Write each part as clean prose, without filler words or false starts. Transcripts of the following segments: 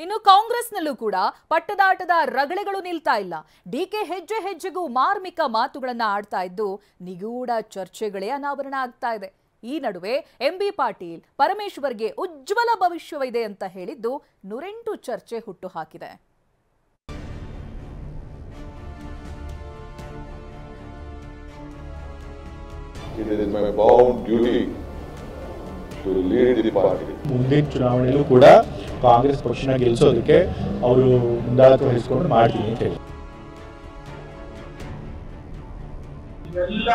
ಇನ್ನು ಕಾಂಗ್ರೆಸ್ನಲ್ಲೂ ಕೂಡ ಪಟ್ಟದಾಟದ ರಗಳೆಗಳು ನಿಲ್ತಾ ಇಲ್ಲ. ಡಿಕೆ ಹೆಜ್ಜೆ ಹೆಜ್ಜೆಗೂ ಮಾರ್ಮಿಕ ಮಾತುಗಳನ್ನ ಆಡ್ತಾ ಇದ್ದು ನಿಗೂಢ ಚರ್ಚೆಗಳೇ ಅನಾವರಣ ಆಗ್ತಾ ಇದೆ. ಈ ನಡುವೆ ಎಂಬಿ ಪಾಟೀಲ್ ಪರಮೇಶ್ವರ್ಗೆ ಉಜ್ವಲ ಭವಿಷ್ಯವಿದೆ ಅಂತ ಹೇಳಿದ್ದು ನೂರೆಂಟು ಚರ್ಚೆ ಹುಟ್ಟು ಹಾಕಿದೆ. It is my bound duty to lead the party. ಮುಂದಿನ ಚುನಾವಣೆಯಲ್ಲೂ ಕೂಡ ಕಾಂಗ್ರೆಸ್ ಪಕ್ಷನ ಗೆಲ್ಲಿಸೋದಕ್ಕೆ ಅವರು ಮುಂದಾಳತ್ವ ವಹಿಸಿಕೊಂಡು ಮಾಡ್ತೀನಿ ಅಂತ ಹೇಳಿ ಎಲ್ಲ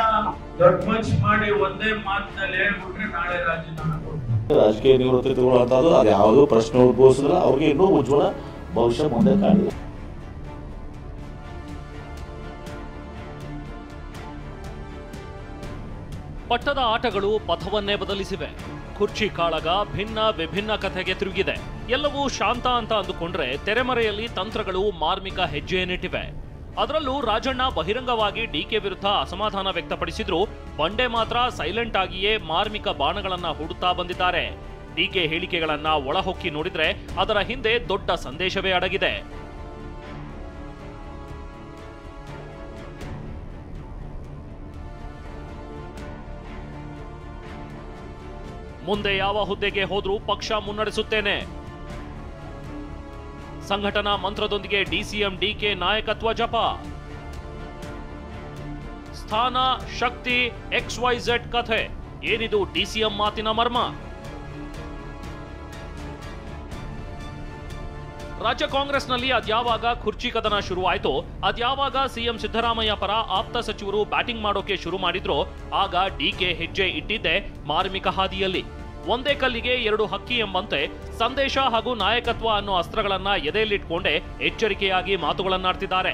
ದೊಡ್ಡ ಮನ್ಸು ಮಾಡಿ ಒಂದೇ ಮಾತಿನಲ್ಲಿ ಹೇಳ್ಬಿಟ್ರೆ ನಾಳೆ ರಾಜೀನಾಮೆ ಕೊಡ್ತಾರೆ. ರಾಜಕೀಯ ನಿವೃತ್ತಿ ತಗೊಳ್ಳೋದು ಅದು ಯಾವುದೋ ಪ್ರಶ್ನೆ ಉದ್ಭವಿಸಿದ್ರೆ ಅವ್ರಿಗೆ ಇನ್ನೂ ಉಜ್ವಲ ಭವಿಷ್ಯ ಮುಂದೆ ಕಾಣಿದೆ. ಪಟ್ಟದ ಆಟಗಳು ಪಥವನ್ನೇ ಬದಲಿಸಿವೆ. ಕುರ್ಚಿ ಕಾಳಗ ಭಿನ್ನ ವಿಭಿನ್ನ ಕಥೆಗೆ ತಿರುಗಿದೆ. ಎಲ್ಲವೂ ಶಾಂತ ಅಂತ ಅಂದುಕೊಂಡ್ರೆ ತೆರೆಮರೆಯಲ್ಲಿ ತಂತ್ರಗಳು ಮಾರ್ಮಿಕ ಹೆಜ್ಜೆಯನ್ನಿಟ್ಟಿವೆ. ಅದರಲ್ಲೂ ರಾಜಣ್ಣ ಬಹಿರಂಗವಾಗಿ ಡಿಕೆ ವಿರುದ್ಧ ಅಸಮಾಧಾನ ವ್ಯಕ್ತಪಡಿಸಿದ್ರು, ಬಂಡೆ ಮಾತ್ರ ಸೈಲೆಂಟ್ ಆಗಿಯೇ ಮಾರ್ಮಿಕ ಬಾಣಗಳನ್ನ ಹೂಡುತ್ತಾ ಬಂದಿದ್ದಾರೆ. ಡಿಕೆ ಹೇಳಿಕೆಗಳನ್ನ ಒಳಹೊಕ್ಕಿ ನೋಡಿದ್ರೆ ಅದರ ಹಿಂದೆ ದೊಡ್ಡ ಸಂದೇಶವೇ ಅಡಗಿದೆ. ಮುಂದೆ ಯಾವ ಹುದ್ದೆಗೆ ಹೋದ್ರೂ ಪಕ್ಷ ಮುನ್ನಡೆಸುತ್ತೇನೆ. ಸಂಘಟನಾ ಮಂತ್ರದೊಂದಿಗೆ ಡಿಸಿಎಂ ಡಿಕೆ ನಾಯಕತ್ವ ಜಪ. ಸ್ಥಾನ ಶಕ್ತಿ XYZ ಕಥೆ. ಏನಿದು ಡಿಸಿಎಂ ಮಾತಿನ ಮರ್ಮ? ರಾಜ್ಯ ಕಾಂಗ್ರೆಸ್ನಲ್ಲಿ ಅದ್ಯಾವಾಗ ಕುರ್ಚಿ ಕದನ ಶುರುವಾಯಿತೋ, ಅದ್ಯಾವಾಗ ಸಿಎಂ ಸಿದ್ದರಾಮಯ್ಯ ಪರ ಆಪ್ತ ಸಚಿವರು ಬ್ಯಾಟಿಂಗ್ ಮಾಡೋಕೆ ಶುರು ಮಾಡಿದ್ರೋ ಆಗ ಡಿಕೆ ಹೆಜ್ಜೆ ಇಟ್ಟಿದ್ದೆ ಮಾರ್ಮಿಕ ಹಾದಿಯಲ್ಲಿ. ಒಂದೇ ಕಲ್ಲಿಗೆ ಎರಡು ಹಕ್ಕಿ ಎಂಬಂತೆ ಸಂದೇಶ ಹಾಗೂ ನಾಯಕತ್ವ ಅನ್ನೋ ಅಸ್ತ್ರಗಳನ್ನ ಎದೆಯಲ್ಲಿಟ್ಕೊಂಡೇ ಎಚ್ಚರಿಕೆಯಾಗಿ ಮಾತುಗಳನ್ನಾಡ್ತಿದ್ದಾರೆ.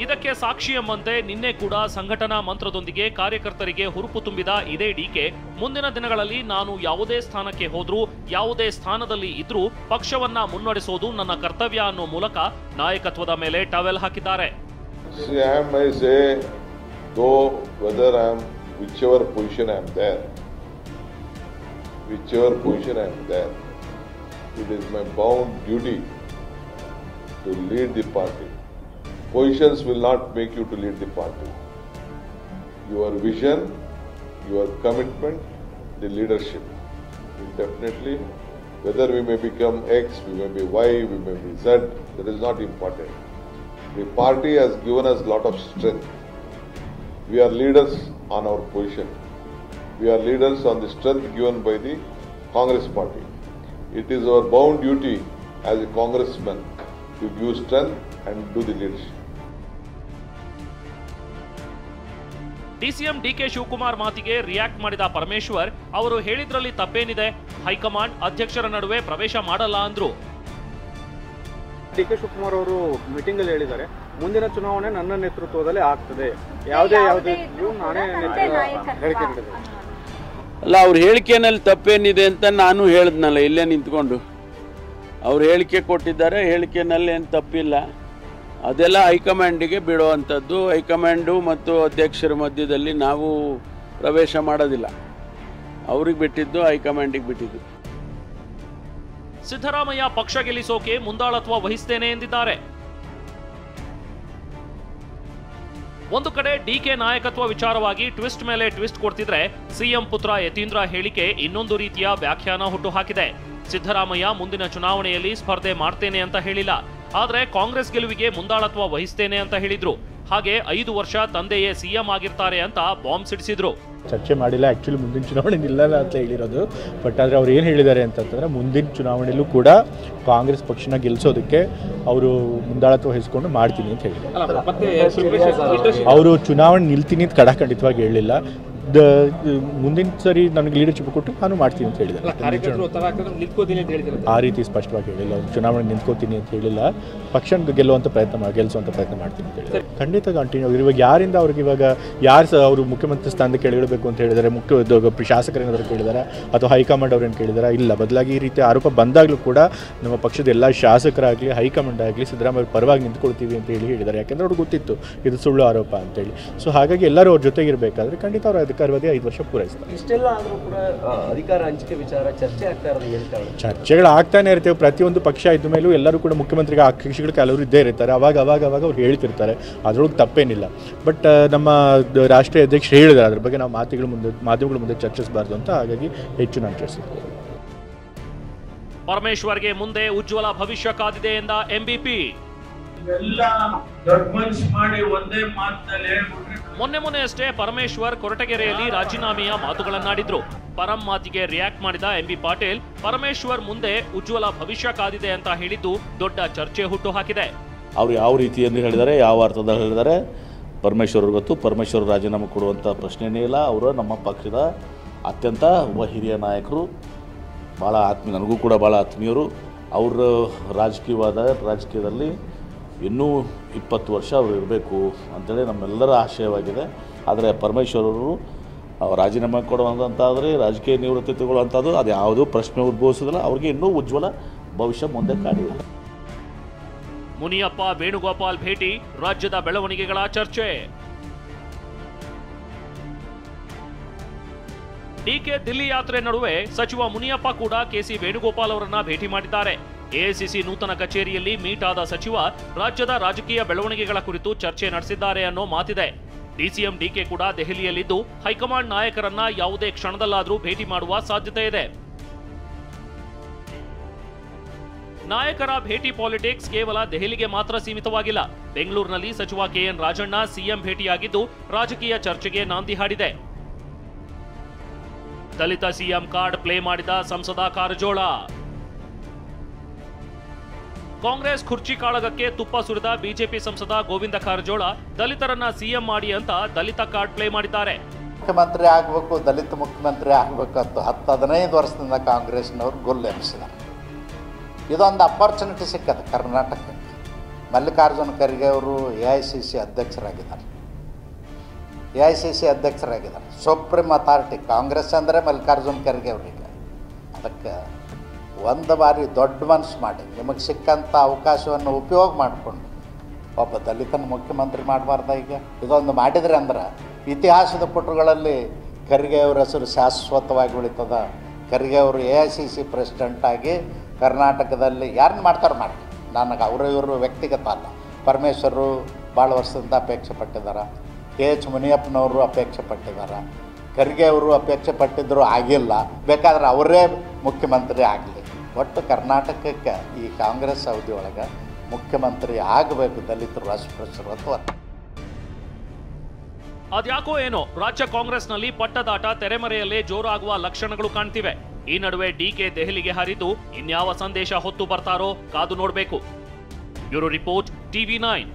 ಇದಕ್ಕೆ ಸಾಕ್ಷಿ ಎಂಬಂತೆ ನಿನ್ನೆ ಕೂಡ ಸಂಘಟನಾ ಮಂತ್ರದೊಂದಿಗೆ ಕಾರ್ಯಕರ್ತರಿಗೆ ಹುರುಪು ತುಂಬಿದ ಇದೇ ಡಿಕೆ ಮುಂದಿನ ದಿನಗಳಲ್ಲಿ ನಾನು ಯಾವುದೇ ಸ್ಥಾನಕ್ಕೆ ಹೋದ್ರೂ ಯಾವುದೇ ಸ್ಥಾನದಲ್ಲಿ ಇದ್ರೂ ಪಕ್ಷವನ್ನ ಮುನ್ನಡೆಸೋದು ನನ್ನ ಕರ್ತವ್ಯ ಅನ್ನೋ ಮೂಲಕ ನಾಯಕತ್ವದ ಮೇಲೆ ಟವೆಲ್ ಹಾಕಿದ್ದಾರೆ. Whichever position I am there, it is my bound duty to lead the party. Positions will not make you to lead the party. Your vision, your commitment, the leadership will definitely, whether we may become X, we may be Y, we may be Z, that is not important. The party has given us a lot of strength. We are leaders on our position. We are leaders on the strength given by the Congress party. It is our bound duty as a congressman to give strength and do the leadership. DCM D K Shivakumar ಮಾತಿಗೆ react ಮಾಡಿದ ಪರಮೇಶ್ವರ್, ಅವರು ಹೇಳಿದ್ರಲ್ಲಿ ತಪ್ಪೇನಿದೆ, high command ಅಧ್ಯಕ್ಷರ ನಡುವೆ ಪ್ರವೇಶ ಮಾಡಲ್ಲ ಅಂದ್ರು. DK Shivakumar ಅವರು ಮೀಟಿಂಗ್ ಅಲ್ಲಿ ಹೇಳಿದ್ದಾರೆ, ಮುಂದಿನ ಚುನಾವಣೆ ನನ್ನ ನೇತೃತ್ವದಲ್ಲಿ ಆಗ್ತದೆ, ಯಾವುದೇ ನಾನೇ ಹೇಳಿಕೆ ನೀಡಿದೆ. ಅಲ್ಲ, ಅವ್ರ ಹೇಳಿಕೆನಲ್ಲಿ ತಪ್ಪೇನಿದೆ ಅಂತ ನಾನು ಹೇಳಿದ್ನಲ್ಲ ಇಲ್ಲೇ ನಿಂತ್ಕೊಂಡು. ಅವ್ರು ಹೇಳಿಕೆ ಕೊಟ್ಟಿದ್ದಾರೆ, ಹೇಳಿಕೆನಲ್ಲಿ ಏನು ತಪ್ಪಿಲ್ಲ. ಅದೆಲ್ಲ ಹೈಕಮಾಂಡಿಗೆ ಬಿಡುವಂಥದ್ದು. ಹೈಕಮಾಂಡು ಮತ್ತು ಅಧ್ಯಕ್ಷರ ಮಧ್ಯದಲ್ಲಿ ನಾವು ಪ್ರವೇಶ ಮಾಡೋದಿಲ್ಲ. ಅವ್ರಿಗೆ ಬಿಟ್ಟಿದ್ದು, ಹೈಕಮಾಂಡಿಗೆ ಬಿಟ್ಟಿದ್ದು. ಸಿದ್ದರಾಮಯ್ಯ ಪಕ್ಷ ಗೆಲ್ಲಿಸೋಕೆ ಮುಂದಾಳತ್ವ ವಹಿಸ್ತೇನೆ ಎಂದಿದ್ದಾರೆ. ಒಂದು ಕಡೆ ಡಿಕೆ ನಾಯಕತ್ವ ವಿಚಾರವಾಗಿ ಟ್ವಿಸ್ಟ್ ಮೇಲೆ ಟ್ವಿಸ್ಟ್ ಕೊಡ್ತಿದ್ರೆ ಸಿಎಂ ಪುತ್ರ ಯತೀಂದ್ರ ಹೇಳಿಕೆ ಇನ್ನೊಂದು ರೀತಿಯ ವ್ಯಾಖ್ಯಾನ ಹುಟ್ಟುಹಾಕಿದೆ. ಸಿದ್ದರಾಮಯ್ಯ ಮುಂದಿನ ಚುನಾವಣೆಯಲ್ಲಿ ಸ್ಪರ್ಧೆ ಮಾಡ್ತೇನೆ ಅಂತ ಹೇಳಿಲ್ಲ, ಆದ್ರೆ ಕಾಂಗ್ರೆಸ್ ಗೆಲುವಿಗೆ ಮುಂದಾಳತ್ವ ವಹಿಸ್ತೇನೆ ಅಂತ ಹೇಳಿದ್ರು. ಹಾಗೆ 5 ವರ್ಷ ತಂದೆಯೇ ಸಿಎಂ ಆಗಿರ್ತಾರೆ ಅಂತ ಬಾಂಬ್ ಸಿಡಿಸಿದ್ರು. ಚರ್ಚೆ ಮಾಡಿಲ್ಲ, ಆ್ಯಕ್ಚುಲಿ ಮುಂದಿನ ಚುನಾವಣೆ ನಿಲ್ಲಲ್ಲ ಅಂತ ಹೇಳಿರೋದು. ಬಟ್ ಆದರೆ ಅವ್ರು ಏನು ಹೇಳಿದ್ದಾರೆ ಅಂತಂದರೆ ಮುಂದಿನ ಚುನಾವಣೆಯಲ್ಲೂ ಕೂಡ ಕಾಂಗ್ರೆಸ್ ಪಕ್ಷನ ಗೆಲ್ಲಿಸೋದಕ್ಕೆ ಅವರು ಮುಂದಾಳತ್ವ ವಹಿಸ್ಕೊಂಡು ಮಾಡ್ತೀನಿ ಅಂತ ಹೇಳಿದ್ದಾರೆ. ಅವರು ಚುನಾವಣೆ ನಿಲ್ತೀನಿ ಅಂತ ಖಂಡಿತವಾಗಿ ಹೇಳಿಲ್ಲ. ಮುಂದಿನ ಸರಿ ನನಗೆ ಲೀಡರ್ಶಿಪ್ ಕೊಟ್ಟು ನಾನು ಮಾಡ್ತೀನಿ ಅಂತ ಹೇಳಿದ್ದಾರೆ. ಆ ರೀತಿ ಸ್ಪಷ್ಟವಾಗಿ ಹೇಳಿಲ್ಲ. ಅವ್ರು ಚುನಾವಣೆ ನಿಂತ್ಕೋತೀನಿ ಅಂತ ಹೇಳಿಲ್ಲ. ಪಕ್ಷ ಗೆಲ್ಲುವಂಥ ಗೆಲ್ಲಿಸುವಂಥ ಪ್ರಯತ್ನ ಮಾಡ್ತೀನಿ ಅಂತ ಹೇಳಿದ್ದಾರೆ. ಖಂಡಿತ ಕಂಟಿನ್ಯೂ. ಇವಾಗ ಯಾರಿಂದ ಅವ್ರಿಗೆ ಇವಾಗ ಯಾರು ಅವರು ಮುಖ್ಯಮಂತ್ರಿ ಸ್ಥಾನಕ್ಕೆ ಕೇಳಬೇಕು ಅಂತ ಹೇಳಿದ್ದಾರೆ, ಶಾಸಕರೇನಾದ್ರು ಕೇಳಿದಾರೆ ಅಥವಾ ಹೈಕಮಾಂಡ್ ಅವ್ರೇನು ಕೇಳಿದಾರೆ? ಇಲ್ಲ. ಬದಲಾಗಿ ಈ ರೀತಿ ಆರೋಪ ಬಂದಾಗಲೂ ಕೂಡ ನಮ್ಮ ಪಕ್ಷದ ಎಲ್ಲ ಶಾಸಕರಾಗಲಿ ಹೈಕಮಾಂಡ್ ಆಗಲಿ ಸಿದ್ದರಾಮಯ್ಯ ಪರವಾಗಿ ನಿಂತ್ಕೊಳ್ತೀವಿ ಅಂತ ಹೇಳಿದ್ದಾರೆ. ಯಾಕೆಂದರೆ ಅವ್ರಿಗೆ ಗೊತ್ತಿತ್ತು ಇದು ಸುಳ್ಳು ಆರೋಪ ಅಂತೇಳಿ. ಸೊ ಹಾಗಾಗಿ ಎಲ್ಲರೂ ಅವ್ರ ಜೊತೆಗಿರಬೇಕಾದ್ರೆ ಖಂಡಿತ ಅವ್ರು ಅದಕ್ಕೆ ಸರ್ಕಾರವಾದಿ 5 ವರ್ಷ ಪೂರೈಸ್ತಾರೆ. ಇಷ್ಟೆಲ್ಲ ಆದರೂ ಕೂಡ ಅಧಿಕಾರ ಹಂಚಿಕೆ ವಿಚಾರ ಚರ್ಚೆ ಆಗ್ತಾ ಇರೋದು ಏನು ಕಾರಣ? ಚರ್ಚೆಗಳು ಆಗ್ತಾನೆ ಇರ್ತೇವೆ. ಪ್ರತಿಯೊಂದು ಪಕ್ಷ ಇದ್ದ ಮೇಲೂ ಎಲ್ಲರೂ ಕೂಡ ಮುಖ್ಯಮಂತ್ರಿಗೆ ಆಕಾಂಕ್ಷಿಗಳು ಕೆಲವರು ಇದ್ದೇ ಇರ್ತಾರೆ. ಅವಾಗ ಅವ್ರು ಹೇಳ್ತಿರ್ತಾರೆ, ಅದರೊಳಗೆ ತಪ್ಪೇನಿಲ್ಲ. ಬಟ್ ನಮ್ಮ ರಾಷ್ಟ್ರೀಯ ಅಧ್ಯಕ್ಷರು ಹೇಳಿದ್ದಾರೆ ಅದ್ರ ಬಗ್ಗೆ ನಾವು ಮಾಧ್ಯಮಗಳ ಮುಂದೆ ಚರ್ಚಿಸಬಾರ್ದು ಅಂತ. ಹಾಗಾಗಿ ಹೆಚ್ಚು ನಾನು ಚರ್ಚಿಸ್ತೀನಿ. ಪರಮೇಶ್ವರ್ಗೆ ಮುಂದೆ ಉಜ್ವಲ ಭವಿಷ್ಯ ಕಾದಿದೆ ಎಂದ ಎಂಬಿಪಿ. ಮೊನ್ನೆ ಅಷ್ಟೇ ಪರಮೇಶ್ವರ್ ಕೊರಟಗೆರೆಯಲ್ಲಿ ರಾಜೀನಾಮೆಯ ಮಾತುಗಳನ್ನಾಡಿದ್ರು. ಪರಂ ಮಾತಿಗೆ ರಿಯಾಕ್ಟ್ ಮಾಡಿದ ಎಂಬಿ ಪಾಟೀಲ್, ಪರಮೇಶ್ವರ್ ಮುಂದೆ ಉಜ್ವಲ ಭವಿಷ್ಯ ಕಾದಿದೆ ಅಂತ ಹೇಳಿದ್ದು ದೊಡ್ಡ ಚರ್ಚೆ ಹುಟ್ಟು ಹಾಕಿದೆ. ಅವರು ಯಾವ ರೀತಿಯಲ್ಲಿ ಹೇಳಿದ್ದಾರೆ, ಯಾವ ಅರ್ಥದಲ್ಲಿ ಹೇಳಿದ್ದಾರೆ ಪರಮೇಶ್ವರ್ ಗೊತ್ತು. ಪರಮೇಶ್ವರ್ ರಾಜೀನಾಮೆ ಕೊಡುವಂಥ ಪ್ರಶ್ನೆಯೇ ಇಲ್ಲ. ಅವರು ನಮ್ಮ ಪಕ್ಷದ ಅತ್ಯಂತ ಹಿರಿಯ ನಾಯಕರು, ಭಾಳ ನನಗೂ ಕೂಡ ಭಾಳ ಆತ್ಮೀಯರು. ಅವರು ರಾಜಕೀಯದಲ್ಲಿ ಇನ್ನೂ 20 ವರ್ಷ ಅವರು ಇರಬೇಕು ಅಂತೇಳಿ ನಮ್ಮೆಲ್ಲರ ಆಶಯವಾಗಿದೆ. ಆದರೆ ಪರಮೇಶ್ವರರು ರಾಜೀನಾಮೆ ಕೊಡುವಂತಾದರೆ ರಾಜಕೀಯ ನಿವೃತ್ತಿ ತಗೊಳ್ಳುವಂಥದ್ದು ಅದು ಯಾವುದೂ ಪ್ರಶ್ನೆ ಉದ್ಭವಿಸೋದಿಲ್ಲ. ಅವ್ರಿಗೆ ಇನ್ನೂ ಉಜ್ವಲ ಭವಿಷ್ಯ ಮುಂದೆ ಕಾಡಿದೆ. ಮುನಿಯಪ್ಪ ವೇಣುಗೋಪಾಲ್ ಭೇಟಿ, ರಾಜ್ಯದ ಬೆಳವಣಿಗೆಗಳ ಚರ್ಚೆ. ಡಿಕೆ ದಿಲ್ಲಿ ಯಾತ್ರೆ ನಡುವೆ ಸಚಿವ ಮುನಿಯಪ್ಪ ಕೂಡ ಕೆಸಿ ವೇಣುಗೋಪಾಲ್ ಅವರನ್ನ ಭೇಟಿ ಮಾಡಿದ್ದಾರೆ. ಎಐಸಿಸಿ ನೂತನ ಕಚೇರಿಯಲ್ಲಿ ಮೀಟ್ ಆದ ಸಚಿವ ರಾಜ್ಯದ ರಾಜಕೀಯ ಬೆಳವಣಿಗೆಗಳ ಕುರಿತು ಚರ್ಚೆ ನಡೆಸಿದ್ದಾರೆ ಅನ್ನೋ ಮಾತಿದೆ. ಡಿಸಿಎಂ ಡಿಕೆ ಕೂಡ ದೆಹಲಿಯಲ್ಲಿದ್ದು ಹೈಕಮಾಂಡ್ ನಾಯಕರನ್ನ ಯಾವುದೇ ಕ್ಷಣದಲ್ಲಾದರೂ ಭೇಟಿ ಮಾಡುವ ಸಾಧ್ಯತೆ ಇದೆ. ನಾಯಕರ ಭೇಟಿ ಪಾಲಿಟಿಕ್ಸ್ ಕೇವಲ ದೆಹಲಿಗೆ ಮಾತ್ರ ಸೀಮಿತವಾಗಿಲ್ಲ. ಬೆಂಗಳೂರಿನಲ್ಲಿ ಸಚಿವ ಕೆಎನ್ ರಾಜಣ್ಣ ಸಿಎಂ ಭೇಟಿಯಾಗಿದ್ದು ರಾಜಕೀಯ ಚರ್ಚೆಗೆ ನಾಂದಿ ಹಾಡಿದೆ. ದಲಿತ ಸಿಎಂ ಕಾರ್ಡ್ ಪ್ಲೇ ಮಾಡಿದ ಸಂಸದ ಕಾರಜೋಳ. ಕಾಂಗ್ರೆಸ್ ಕುರ್ಚಿ ಕಾಳಗಕ್ಕೆ ತುಪ್ಪ ಸುರಿದ ಬಿಜೆಪಿ ಸಂಸದ ಗೋವಿಂದ ಕಾರಜೋಳ ದಲಿತರನ್ನ ಸಿಎಂ ಮಾಡಿ ಅಂತ ದಲಿತ ಕಾರ್ಡ್ ಪ್ಲೇ ಮಾಡಿದ್ದಾರೆ. ಮುಖ್ಯಮಂತ್ರಿ ಆಗಬೇಕು, ದಲಿತ ಮುಖ್ಯಮಂತ್ರಿ ಆಗಬೇಕಂತ 10-15 ವರ್ಷದಿಂದ ಕಾಂಗ್ರೆಸ್ನವ್ರು ಗೊಲ್ಲು ಎಬ್ಬಿಸಿದ್ದಾರೆ. ಇದೊಂದು ಅಪರ್ಚುನಿಟಿ ಸಿಕ್ಕದು ಕರ್ನಾಟಕಕ್ಕೆ. ಮಲ್ಲಿಕಾರ್ಜುನ ಖರ್ಗೆ ಅವರು ಎಐಸಿಸಿ ಅಧ್ಯಕ್ಷರಾಗಿದ್ದಾರೆ. ಸುಪ್ರೀಂ ಅಥಾರಿಟಿ ಕಾಂಗ್ರೆಸ್ ಅಂದರೆ ಮಲ್ಲಿಕಾರ್ಜುನ ಖರ್ಗೆ ಅವರಿಗೆ. ಅದಕ್ಕೆ ಒಂದು ಬಾರಿ ದೊಡ್ಡ ಮನಸ್ಸು ಮಾಡಿ ನಿಮಗೆ ಸಿಕ್ಕಂಥ ಅವಕಾಶವನ್ನು ಉಪಯೋಗ ಮಾಡಿಕೊಂಡು ಒಬ್ಬ ದಲಿತನ ಮುಖ್ಯಮಂತ್ರಿ ಮಾಡಬಾರ್ದ? ಈಗ ಇದೊಂದು ಮಾಡಿದರೆ ಅಂದ್ರೆ ಇತಿಹಾಸದ ಪುಟಗಳಲ್ಲಿ ಖರ್ಗೆ ಅವರ ಹೆಸರು ಶಾಶ್ವತವಾಗಿ ಉಳಿತದ. ಖರ್ಗೆ ಅವರು ಎಐಸಿಸಿ ಪ್ರೆಸಿಡೆಂಟಾಗಿ ಕರ್ನಾಟಕದಲ್ಲಿ ಯಾರನ್ನ ಮಾಡ್ತಾರೆ ಮಾಡಿ. ನನಗೆ ಇವರು ವ್ಯಕ್ತಿಗತ ಅಲ್ಲ. ಪರಮೇಶ್ವರು ಭಾಳ ವರ್ಷದಿಂದ ಅಪೇಕ್ಷೆ ಪಟ್ಟಿದ್ದಾರೆ. KH ಮುನಿಯಪ್ಪನವರು ಅಪೇಕ್ಷೆ ಪಟ್ಟಿದ್ದಾರೆ. ಖರ್ಗೆ ಅವರು ಅಪೇಕ್ಷೆ ಪಟ್ಟಿದ್ದರೂ ಆಗಿಲ್ಲ. ಬೇಕಾದ್ರೆ ಅವರೇ ಮುಖ್ಯಮಂತ್ರಿ ಆಗಲಿ. ಒಟ್ಟು ಕರ್ನಾಟಕಕ್ಕೆ ಈ ಕಾಂಗ್ರೆಸ್ ಅವಧಿ ಒಳಗೆ ಮುಖ್ಯಮಂತ್ರಿ ಆಗಬೇಕು ದಲಿತರು ರಾಷ್ಟ್ರಪತಿ. ಅದ್ಯಾಕೋ ಏನೋ ರಾಜ್ಯ ಕಾಂಗ್ರೆಸ್ನಲ್ಲಿ ಪಟ್ಟದಾಟ ತೆರೆಮರೆಯಲ್ಲೇ ಜೋರಾಗುವ ಲಕ್ಷಣಗಳು ಕಾಣ್ತಿವೆ. ಈ ನಡುವೆ ಡಿಕೆ ದೆಹಲಿಗೆ ಹಾರಿದ್ದು ಇನ್ಯಾವ ಸಂದೇಶ ಹೊತ್ತು ಬರ್ತಾರೋ ಕಾದು ನೋಡಬೇಕು. Bureau report TV9.